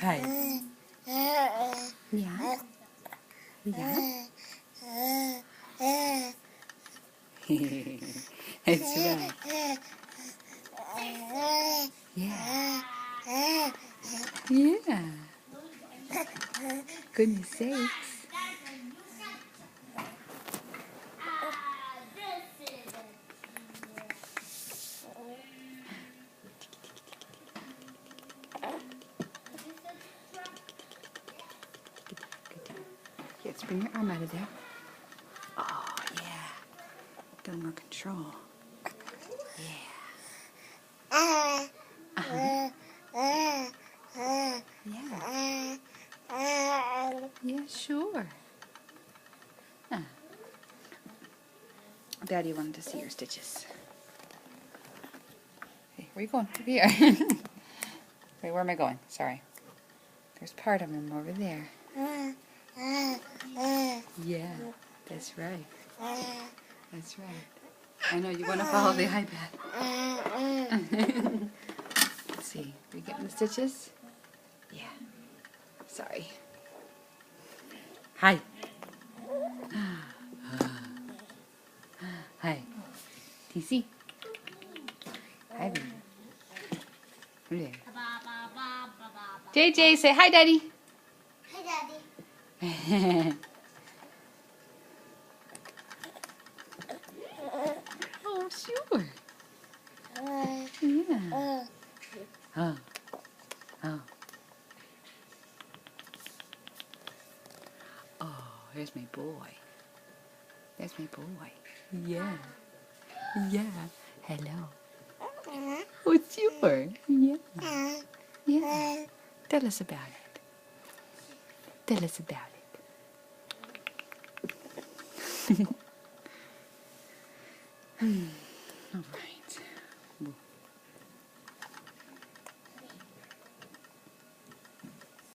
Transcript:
Hi. Yeah? Yeah? That's right. Yeah. Yeah. Goodness sakes. Let's bring your arm out of there. Oh, yeah. A little more control. Yeah. Uh-huh. Yeah. Yeah, sure. Daddy wanted to see your stitches. Hey, where are you going? Over here. Wait, where am I going? Sorry. There's part of him over there. Yeah, that's right. That's right. I know, you want to follow the iPad. Let's see. Are you getting the stitches? Yeah. Sorry. Hi. Hi. TC. Hi, baby. There. JJ, say hi, Daddy. Hi, Daddy. Oh, sure. Yeah. Oh. Oh. Oh, there's my boy. There's my boy. Yeah. Yeah. Hello. Oh, sure. Yeah. Yeah. Tell us about it. Tell us about it. All right.